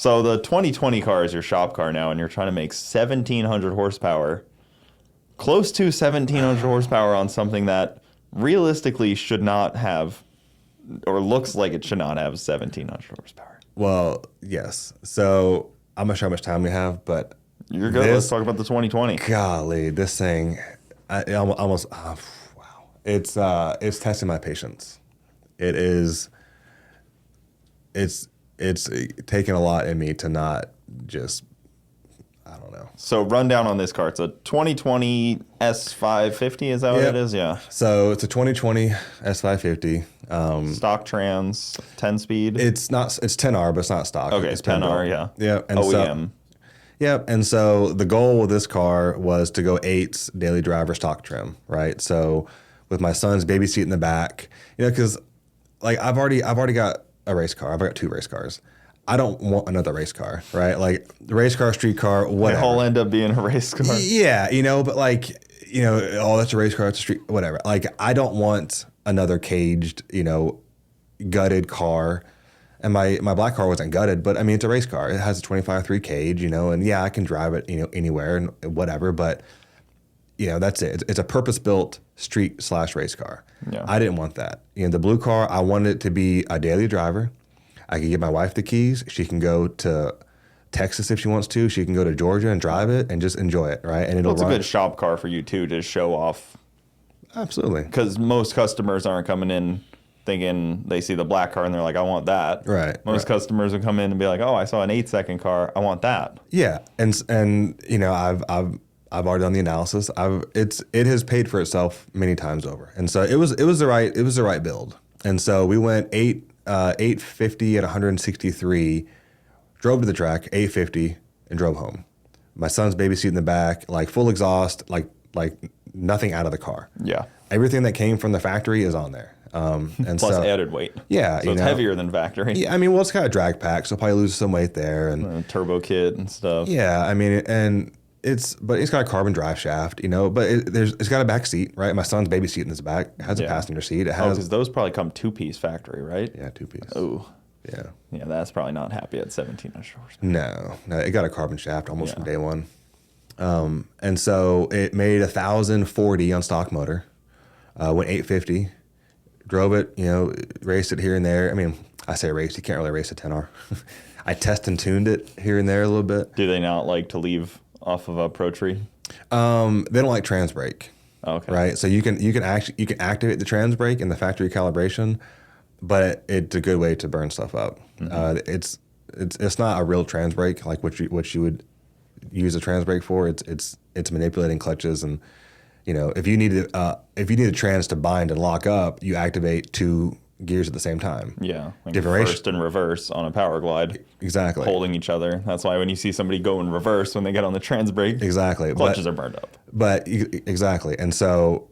So the 2020 car is your shop car now, and you're trying to make 1,700 horsepower, close to 1,700 horsepower on something that realistically should not have, or looks like it should not have 1,700 horsepower. Well, yes. So I'm not sure how much time we have, but You're good. Let's talk about the 2020. Golly, this thing, it almost wow. It's testing my patience. It's taking a lot in me to not just, I don't know. So run down on this car. It's a 2020 S550. Is that what it is? Yeah. So it's a 2020 S550. Stock trans, 10 speed. It's 10R, but it's not stock. Okay, it's 10R, yeah. Yeah. And OEM. And so the goal with this car was to go 8's daily driver stock trim, right? So with my son's baby seat in the back, because like I've already got a race car. I've got 2 race cars. I don't want another race car, right? Like race car, street car, whatever. They all end up being a race car. Yeah, but like, oh, that's a race car, it's a street, whatever. Like I don't want another caged, gutted car. And my black car wasn't gutted, but I mean, it's a race car. It has a 25.3 cage, and yeah, I can drive it, anywhere and whatever, but that's it. It's a purpose-built street/race car. Yeah. I didn't want that. The blue car, I wanted it to be a daily driver. I could give my wife the keys. She can go to Texas if she wants to. She can go to Georgia and drive it and just enjoy it, right? And It's a good shop car for you too, to show off. Absolutely. Because most customers aren't coming in thinking they see the black car and they're like, I want that. Right. Most customers would come in and be like, oh, I saw an 8-second car. I want that. Yeah. And I've already done the analysis. It has paid for itself many times over. And so it was the right build. And so we went 850 at 163, drove to the track, 850, and drove home. My son's baby seat in the back, like full exhaust, like nothing out of the car. Yeah. Everything that came from the factory is on there. And Plus added weight. Yeah. So it's heavier than factory. Yeah, I mean, well, it's got a drag pack, so probably lose some weight there. And turbo kit and stuff. Yeah, I mean, it's got a carbon drive shaft, but it's got a back seat, right? My son's baby seat in his back. It has a passenger seat. It has because those probably come 2-piece factory, right? Yeah, 2-piece. Oh. Yeah. Yeah, that's probably not happy at 1,700 horsepower. No, it got a carbon shaft almost from day one. And so it made 1,040 on stock motor, went 850, drove it, raced it here and there. I mean, I say race, you can't really race a 10R. I test and tuned it here and there a little bit. Do they not like to leave off of a Pro Tree? They don't like trans brake. Okay. Right. So you can activate the trans brake in the factory calibration, but it's a good way to burn stuff up. Mm-hmm. It's not a real trans brake like what you would use a trans brake for. It's manipulating clutches, and if you need a trans to bind and lock up, you activate 2 gears at the same time. Yeah, like different first and reverse on a power glide. Exactly. Holding each other. That's why when you see somebody go in reverse when they get on the trans brake, exactly, clutches are burned up. But exactly, and so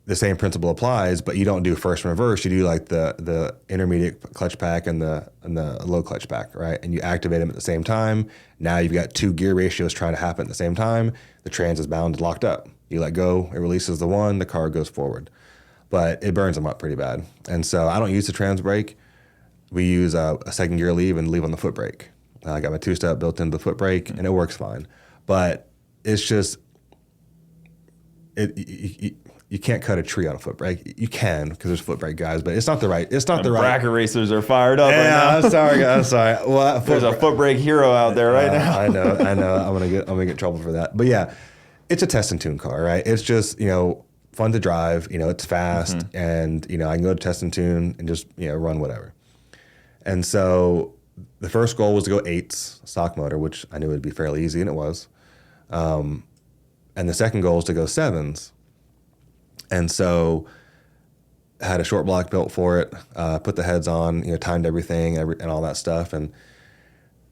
the same principle applies, but you don't do first and reverse. You do like the intermediate clutch pack and the low clutch pack, right? And you activate them at the same time. Now you've got 2 gear ratios trying to happen at the same time. The trans is bound and locked up. You let go, it releases the one, the car goes forward. But it burns them up pretty bad. And so I don't use the trans brake. We use a second gear leave and leave on the foot brake. I got my 2-step built into the foot brake, and it works fine. But it's just, you can't cut a tree on a foot brake. You can, because there's foot brake guys, but it's not the right. Bracket racers are fired up right now. I'm sorry, guys. I'm sorry. Well, there's a foot brake hero out there right now. I know. I'm gonna get in trouble for that. But yeah, it's a test and tune car, right? It's just fun to drive. It's fast, and I can go to test and tune and just run whatever. And so the first goal was to go 8's stock motor, which I knew would be fairly easy, and it was. And the second goal was to go 7's. And so I had a short block built for it, put the heads on, timed everything and all that stuff. And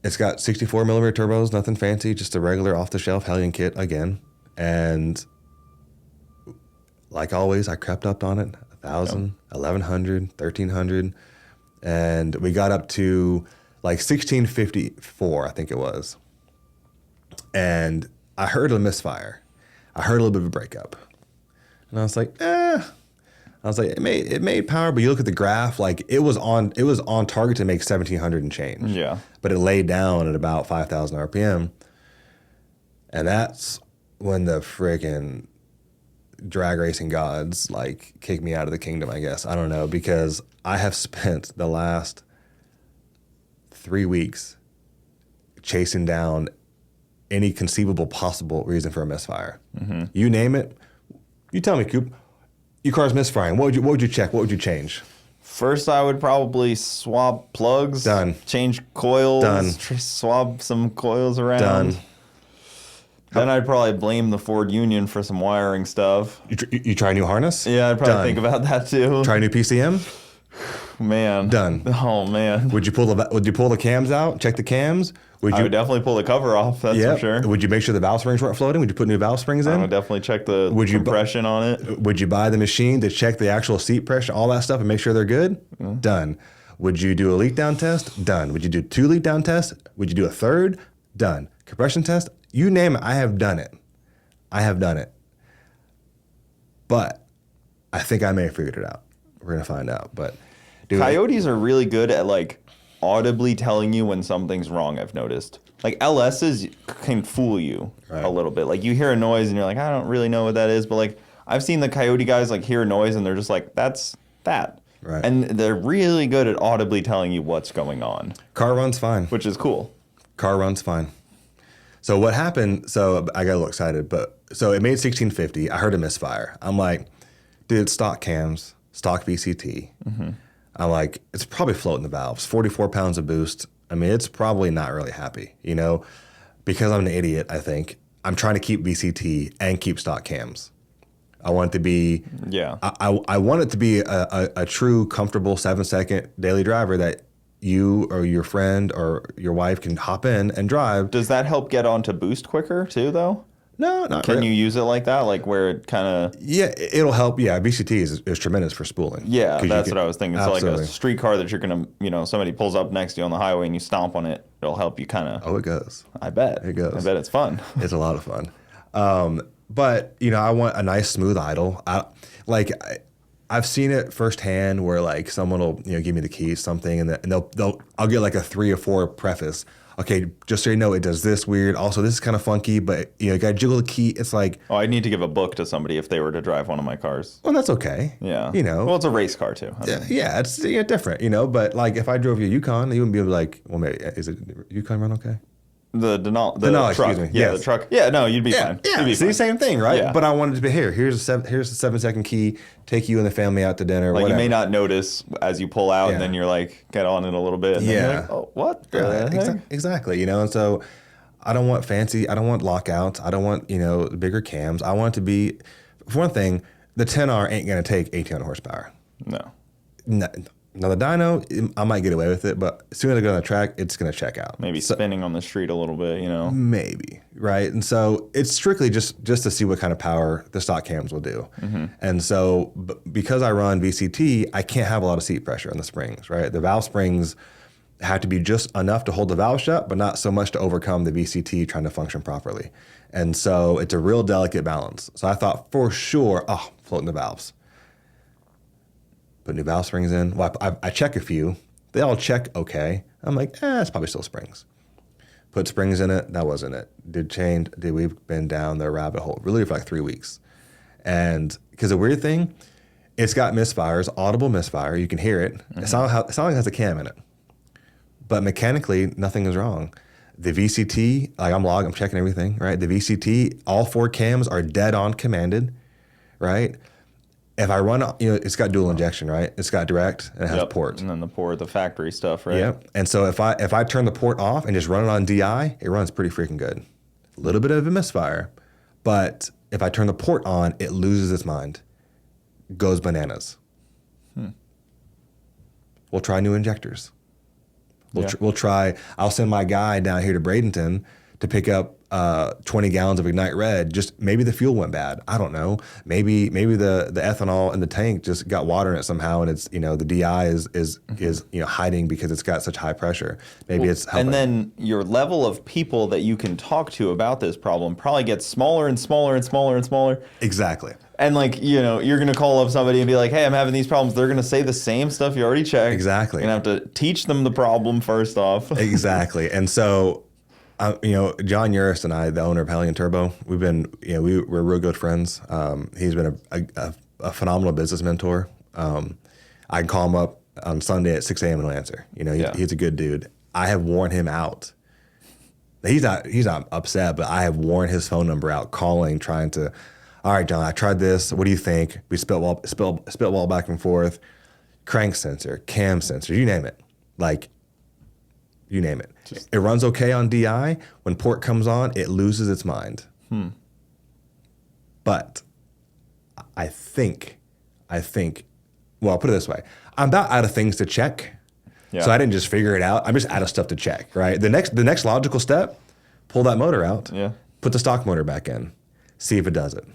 it's got 64 millimeter turbos, nothing fancy, just a regular off-the-shelf Hellion kit again. And like always, I crept up on it, 1,000, 1,100, 1,300. And we got up to like 1,654, I think it was. And I heard a misfire. I heard a little bit of a breakup. And I was like, I'm I was like, it made power, but you look at the graph, like it was on target to make 1,700 and change. Yeah. But it laid down at about 5,000 RPM. And that's when the friggin' drag racing gods like kicked me out of the kingdom, I guess. I don't know, because I have spent the last 3 weeks chasing down any conceivable possible reason for a misfire. You name it. You tell me, Coop. Your car's misfiring. What would you check? What would you change? First, I would probably swap plugs. Done. Change coils. Done. Swap some coils around. Done. Then I'd probably blame the Ford Union for some wiring stuff. You try a new harness? Yeah, I'd probably Done. think about that too. Try a new PCM? Man. Done. Oh man. Would you pull the cams out? Check the cams? I would definitely pull the cover off. That's for sure. Would you make sure the valve springs weren't floating? Would you put new valve springs in? I would definitely check the compression on it. Would you buy the machine to check the actual seat pressure, all that stuff, and make sure they're good? Done. Would you do a leak down test? Done. Would you do 2 leak down tests? Would you do a third? Done. Compression test? You name it. I have done it. But I think I may have figured it out. We're gonna find out. But dude, Coyotes are really good at like audibly telling you when something's wrong, I've noticed. Like LS's can fool you a little bit. Like you hear a noise and you're like, I don't really know what that is. But like I've seen the Coyote guys like hear a noise and they're just like, that's that. Right. And they're really good at audibly telling you what's going on. car runs fine. Which is cool. Car runs fine. So what happened, so I got a little excited, but so it made 1650. I heard a misfire. I'm like, dude, stock cams, stock VCT. I'm like, it's probably floating the valves, 44 pounds of boost. I mean, it's probably not really happy, you know, because I'm an idiot, I think. I'm trying to keep VCT and keep stock cams. I want it to be, I want it to be a true, comfortable 7-second daily driver that you or your friend or your wife can hop in and drive. Does that help get onto boost quicker too, though? No, not Can really. you use it like that? Like where it kind of... Yeah, it'll help. Yeah, VCT is tremendous for spooling. Yeah, that's what I was thinking. Absolutely. So like a street car that you're going to, somebody pulls up next to you on the highway and you stomp on it, it'll help you kind of... Oh, it goes. I bet. It goes. I bet it's fun. It's a lot of fun. But, I want a nice smooth idle. I've seen it firsthand where like someone will, give me the keys, something, and I'll get like a 3 or 4 preface. Okay, just so you know, it does this weird. Also, this is kind of funky, but you got to jiggle the key. It's like, Oh, I'd need to give a book to somebody if they were to drive one of my cars. well, that's okay. Yeah. Well, it's a race car too. yeah, it's different, But like if I drove you a Yukon, you wouldn't be like, well, maybe is it Yukon run okay? The Denali, truck. excuse me. Yeah, Yes. the truck. Yeah, no, you'd be fine. Yeah, You'd be see, fine. same thing, right? Yeah. But I wanted to be here's a 7-second key, take you and the family out to dinner, Like whatever. you may not notice as you pull out, Yeah. and then you're like, get on it a little bit. And then you're Yeah. like, oh, what? the Yeah, heck? exactly. And so I don't want fancy. I don't want lockouts. I don't want bigger cams. I want it to be, for one thing, the 10R ain't gonna take 1,800 horsepower. No. Now the dyno, I might get away with it, but as soon as I go on the track, it's gonna check out. Maybe spinning on the street a little bit, Maybe, right? And so it's strictly just to see what kind of power the stock cams will do. And so because I run VCT, I can't have a lot of seat pressure on the springs, right? The valve springs have to be just enough to hold the valve shut, but not so much to overcome the VCT trying to function properly. And so it's a real delicate balance. So I thought for sure, floating the valves. Put new valve springs in. Well, I check a few. They all check okay. I'm like, it's probably still springs. Put springs in it. That wasn't it. We've been down the rabbit hole really for like 3 weeks. And because the weird thing, it's got misfires, audible misfire. You can hear it. It sounds like it has a cam in it. But mechanically, nothing is wrong. The VCT, I'm checking everything, right? The VCT, all 4 cams are dead on commanded, right? If I run, it's got dual injection, right? It's got direct and it has port. And then the factory stuff, right? Yep. And so if I turn the port off and just run it on DI, it runs pretty freaking good. A little bit of a misfire, but if I turn the port on, it loses its mind, goes bananas. We'll try new injectors. We'll try. I'll send my guy down here to Bradenton to pick up 20 gallons of Ignite Red. Just maybe the fuel went bad. I don't know. Maybe the ethanol in the tank just got water in it somehow, and it's, you know, the DI is you know, hiding because it's got such high pressure. Maybe it's helping. And then your level of people that you can talk to about this problem probably gets smaller and smaller and smaller and smaller. Exactly. And like, you know, you're going to call up somebody and be like, hey, I'm having these problems. They're going to say the same stuff you already checked. Exactly. You're going to have to teach them the problem first off. Exactly. And so, you know, John Uris and I, the owner of Hellion Turbo, we've been, you know, we're real good friends. He's been a phenomenal business mentor. I can call him up on Sunday at 6 a.m. and he'll answer. You know, he's a good dude. I have worn him out. He's not upset, but I have worn his phone number out, calling, trying to, all right, John, I tried this. What do you think? We spit wall back and forth, crank sensor, cam sensor, you name it. Like, you name it. It runs okay on DI. When port comes on, it loses its mind. But I think, well, I'll put it this way. I'm about out of things to check. Yeah. So I didn't just figure it out. I'm just out of stuff to check, right? The next logical step, pull that motor out, put the stock motor back in, see if it does it.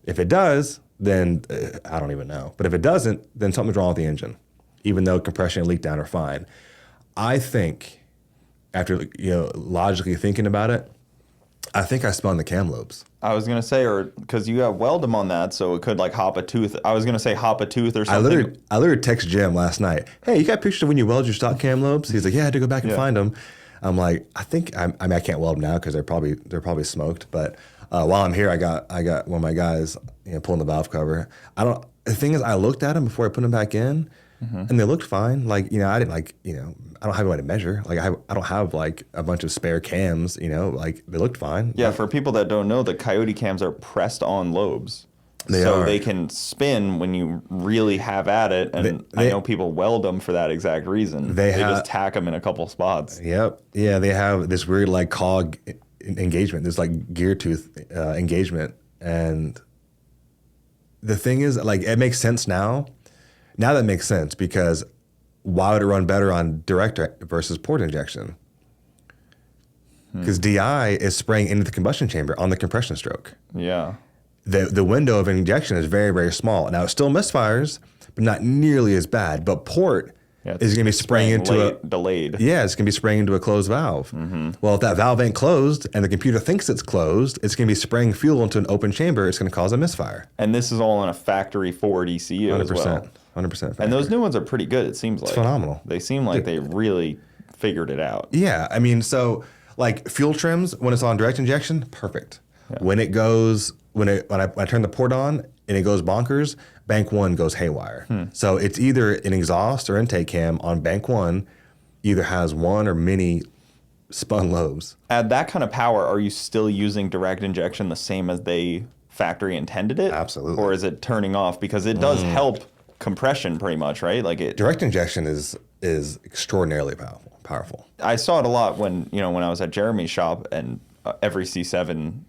If it does, then I don't even know. But if it doesn't, then something's wrong with the engine, even though compression and leak down are fine. I think, after, you know, logically thinking about it, I think I spun the cam lobes. I was gonna say, or because you got weldum on that, so it could like hop a tooth. I was gonna say hop a tooth or something. I literally text Jim last night. Hey, you got pictures of when you weld your stock cam lobes? He's like, yeah, I had to go back and find them. I'm like, I mean, I can't weld them now because they're probably smoked. But while I'm here, I got one of my guys, you know, pulling the valve cover. The thing is, I looked at them before I put them back in, and they looked fine. Like, you know, I didn't like, you know, I don't have a way to measure. Like, I don't have like a bunch of spare cams, you know, like they looked fine. Yeah, for people that don't know, the Coyote cams are pressed on lobes. So they can spin when you really have at it, and I know people weld them for that exact reason. They just tack them in a couple spots. Yep. Yeah, they have this weird like cog engagement, this like gear tooth engagement, and the thing is, like, it makes sense now. Now that makes sense, because why would it run better on direct versus port injection? Because DI is spraying into the combustion chamber on the compression stroke. Yeah. The window of injection is very, very small. Now, it still misfires, but not nearly as bad. But port is going to be spraying into delayed. Yeah, it's going to be spraying into a closed valve. Well, if that valve ain't closed and the computer thinks it's closed, it's going to be spraying fuel into an open chamber. It's going to cause a misfire. And this is all on a factory Ford ECU 100%, as well. 100%. Factory. And those new ones are pretty good, it seems like. It's phenomenal. They seem like they really figured it out. Yeah, I mean, so like fuel trims, when it's on direct injection, perfect. Yeah. When I turn the port on and it goes bonkers, bank one goes haywire. So it's either an exhaust or intake cam on bank one, either has one or many spun lobes. At that kind of power, are you still using direct injection the same as they factory intended it? Absolutely. Or is it turning off? Because it does help compression pretty much, right? Like direct injection is extraordinarily powerful. I saw it a lot when I was at Jeremy's shop, and every C7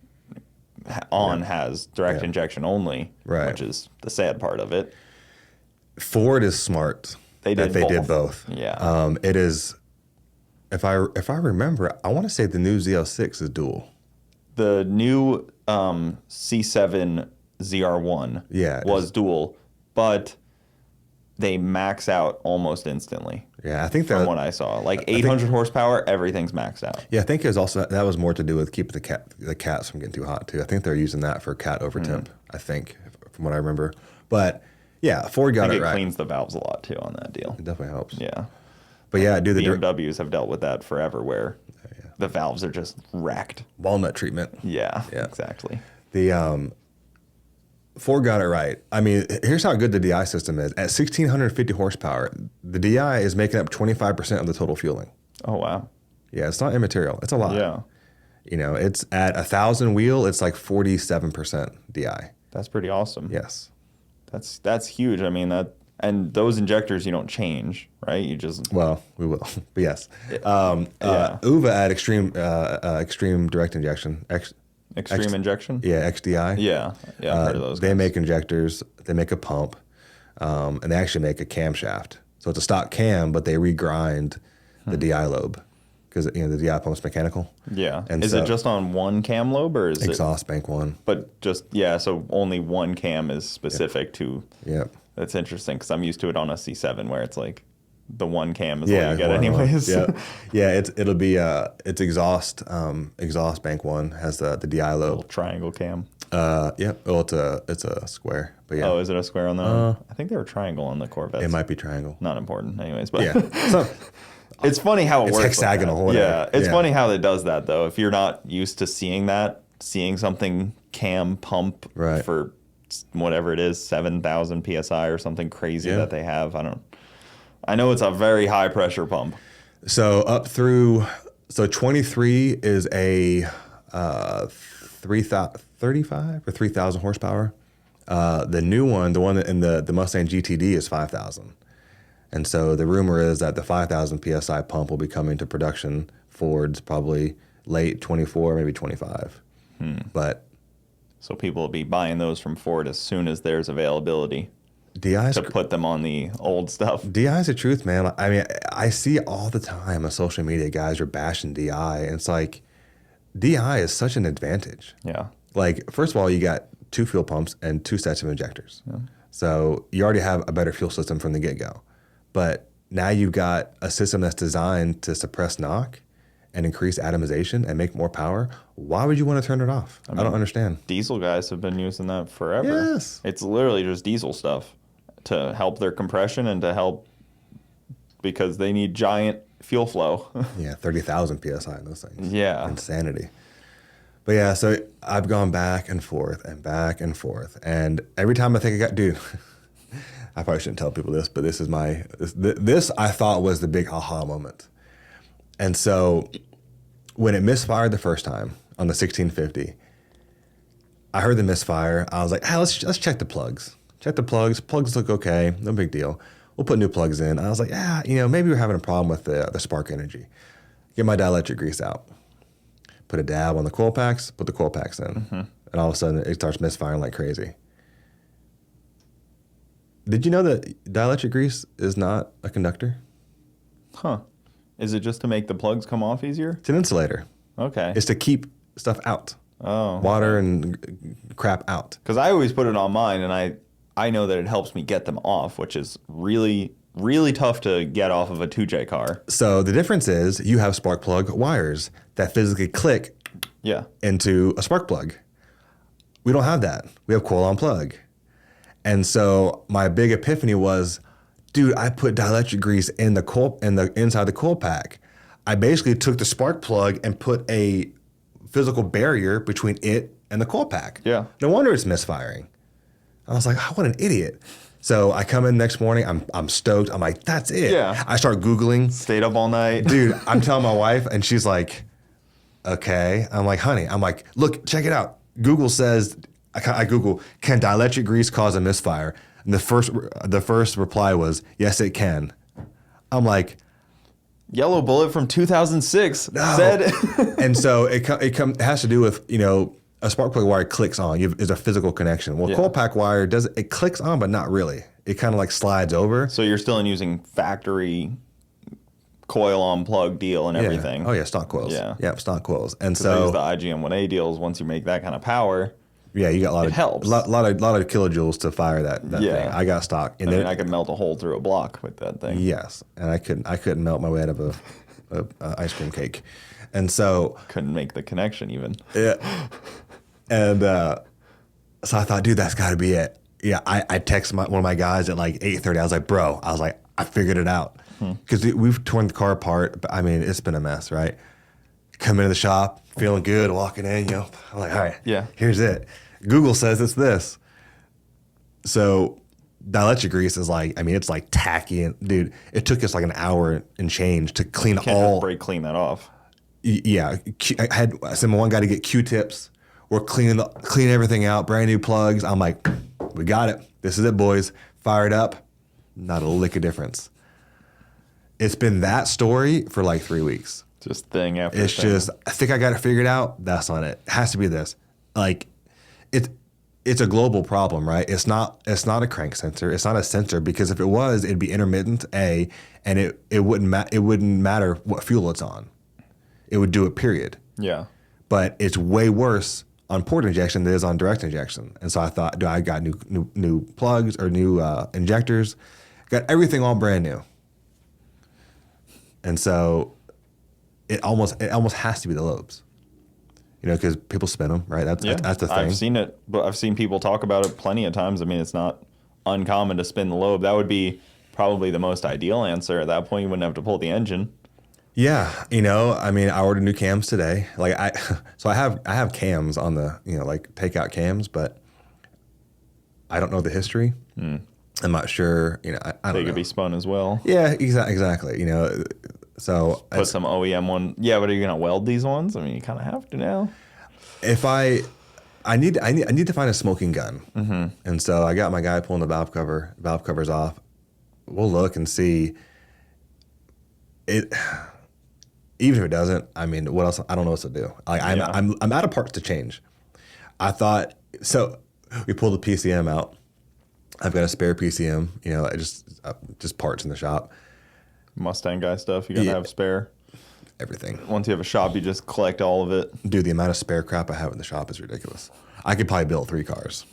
has direct injection only, which is the sad part of it. Ford is smart. They did both. Yeah. It is, if I remember, I want to say the new Z06 is dual. The new C7 ZR1 was dual, but they max out almost instantly. Yeah, I think from what I saw, like 800 horsepower, everything's maxed out. Yeah, I think it was also that was more to do with keeping the cats from getting too hot too. I think they're using that for cat over temp. I think, from what I remember. But yeah, Ford got it right. It cleans the valves a lot too on that deal. It definitely helps. Yeah, but yeah, dude, the BMWs have dealt with that forever, where the valves are just wrecked. Walnut treatment. Yeah, exactly. The Ford got it right. I mean, here's how good the DI system is. At 1,650 horsepower, the DI is making up 25% of the total fueling. Oh, wow. Yeah, it's not immaterial. It's a lot. Yeah. You know, it's at 1,000 wheel, it's like 47% DI. That's pretty awesome. Yes. That's huge. I mean, and those injectors you don't change, right? You just... Well, we will. But yes. UVA at extreme direct injection. Extreme injection? Yeah, XDI. Yeah, I've heard of those guys. They make injectors, they make a pump, and they actually make a camshaft. So it's a stock cam, but they regrind the DI lobe. because the DI pump's mechanical. Yeah. And is so, it just on one cam lobe or is exhaust bank one? But just, yeah, so only one cam is specific to. Yep. That's interesting because I'm used to it on a C7 where it's like the one cam is all Yeah, you get anyways. Yeah, it'll be it's exhaust bank one has the DI lobe. Little triangle cam. Well, it's a square, but yeah. Oh, is it a square on the? I think they were triangle on the Corvettes. It might be triangle. Not important, anyways. But Yeah. So, it's funny how it works. Hexagonal. Like whatever. yeah, it's funny how it does that though. If you're not used to seeing something cam pump Right. for whatever it is, 7,000 psi or something crazy that they have. I know it's a very high pressure pump. So 23 is a 35 or 3,000 horsepower. The new one, the one in the Mustang GTD is 5,000. And so the rumor is that the 5,000 psi pump will be coming to production Fords probably late 24, maybe 25. But So people will be buying those from Ford as soon as there's availability DI's to put them on the old stuff. DI's the truth, man. I mean, I see all the time on social media guys are bashing DI, and it's like DI is such an advantage. Yeah. Like, first of all, you got 2 fuel pumps and 2 sets of injectors. Yeah. So you already have a better fuel system from the get-go. But now you've got a system that's designed to suppress knock and increase atomization and make more power. Why would you want to turn it off? I don't understand. Diesel guys have been using that forever. Yes. It's literally just diesel stuff to help their compression and to help because they need giant fuel flow. Yeah, 30,000 PSI in those things. Yeah. Insanity. But yeah, so I've gone back and forth. And every time I think dude, I probably shouldn't tell people this, but this I thought was the big aha moment. And so when it misfired the first time on the 1650, I heard the misfire. I was like, let's check the plugs. Check the plugs. Plugs look okay. No big deal. We'll put new plugs in. I was like, maybe we're having a problem with the spark energy. Get my dielectric grease out. Put a dab on the coil packs. Put the coil packs in. Mm-hmm. And all of a sudden, it starts misfiring like crazy. Did you know that dielectric grease is not a conductor? Huh. Is it just to make the plugs come off easier? It's an insulator. Okay. It's to keep stuff out. Oh. Water and crap out. Because I always put it on mine, and I know that it helps me get them off, which is really, really tough to get off of a 2J car. So the difference is you have spark plug wires that physically click into a spark plug. We don't have that. We have coil on plug. And so my big epiphany was, dude, I put dielectric grease in the inside the coil pack. I basically took the spark plug and put a physical barrier between it and the coil pack. Yeah. No wonder it's misfiring. I was like, oh, what an idiot. So I come in next morning, I'm stoked. I'm like, that's it. Yeah. I start Googling. Stayed up all night. Dude, I'm telling my wife, and she's like, okay. I'm like, honey, look, check it out. Google says, I Google, can dielectric grease cause a misfire? And the first reply was, yes, it can. I'm like, Yellow Bullet from 2006 no. said. And so it has to do with, a spark plug wire clicks on. Is a physical connection. Well, coil pack wire it clicks on, but not really. It kind of like slides over. So you're still using factory coil on plug deal and everything. Oh yeah, stock coils. Yeah, stock coils. And I so use the IGM-1A deals. Once you make that kind of power, yeah, you got it helps. lot of kilojoules to fire that thing. I got stock. And I could melt a hole through a block with that thing. Yes, and I couldn't melt my way out of a ice cream cake, and so couldn't make the connection even. Yeah, and so I thought, dude, that's got to be it. Yeah, I texted one of my guys at like 8:30. I was like, bro, I figured it out because we've torn the car apart. But I mean, it's been a mess, right? Come into the shop, feeling good, walking in, I'm like, all right, here's it. Google says it's this. So dielectric grease is it's like tacky. And dude, it took us like an hour and change to clean brake clean that off. Yeah. I had sent one guy to get Q-tips. We're cleaning everything out, brand new plugs. I'm like, we got it. This is it, boys. Fire it up. Not a lick of difference. It's been that story for like 3 weeks. Just thing after it's thing. Just, I think I got it figured out. That's not it. It has to be this. Like, it's a global problem, right? It's not a crank sensor. It's not a sensor because if it was, it'd be intermittent, and it wouldn't matter what fuel it's on. it would do it, period. Yeah. But it's way worse on port injection than it is on direct injection. And so I thought, do I got new plugs or new injectors? Got everything all brand new. And so it almost has to be the lobes, because people spin them, right? That's the thing. I've seen it, but I've seen people talk about it plenty of times. I mean, it's not uncommon to spin the lobe. That would be probably the most ideal answer. At that point, you wouldn't have to pull the engine. Yeah, I mean, I ordered new cams today. Like I have cams on the, like takeout cams, but I don't know the history. I'm not sure, I don't know. They could be spun as well. Yeah, exactly. So put some OEM one. Yeah, but are you gonna weld these ones? I mean, you kind of have to now. If I need to find a smoking gun, and so I got my guy pulling the valve covers off. We'll look and see it. Even if it doesn't, I mean, what else? I don't know what to do. Like I'm out of parts to change. I thought so. We pulled the PCM out. I've got a spare PCM. Just parts in the shop. Mustang guy stuff. You gotta have spare. Everything. Once you have a shop, you just collect all of it. Dude, the amount of spare crap I have in the shop is ridiculous. I could probably build 3 cars.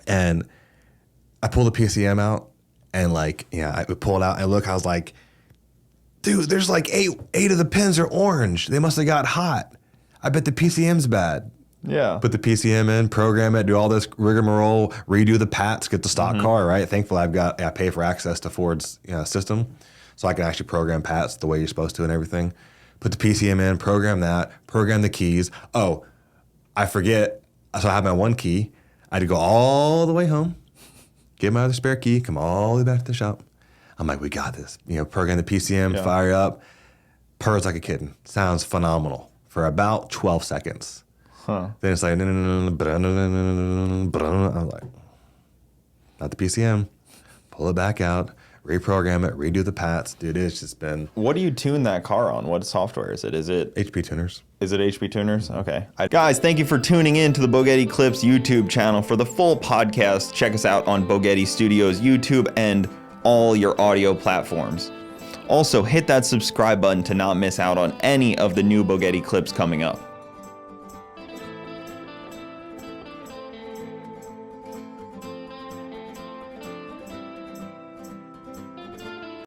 And I pull the PCM out, and I pull it out and look. I was like, dude, there's like eight of the pins are orange. They must have got hot. I bet the PCM's bad. Yeah. Put the PCM in, program it, do all this rigmarole, redo the pats, get the stock car, right? Thankfully, I pay for access to Ford's system, so I can actually program pats the way you're supposed to and everything. Put the PCM in, program that, program the keys. Oh, I forget. So I have my one key. I had to go all the way home, get my other spare key, come all the way back to the shop. I'm like, we got this. Program the PCM, fire up, purrs like a kitten. Sounds phenomenal for about 12 seconds. Then it's like, I'm like, not the PCM. Pull it back out, reprogram it, redo the pats. Dude, it's just been. What do you tune that car on? What software is it? Is it HP tuners. Is it HP tuners? Okay. Guys, thank you for tuning in to the Bogetti Clips YouTube channel. For the full podcast, check us out on Bogetti Studios YouTube and all your audio platforms. Also, hit that subscribe button to not miss out on any of the new Bogetti clips coming up.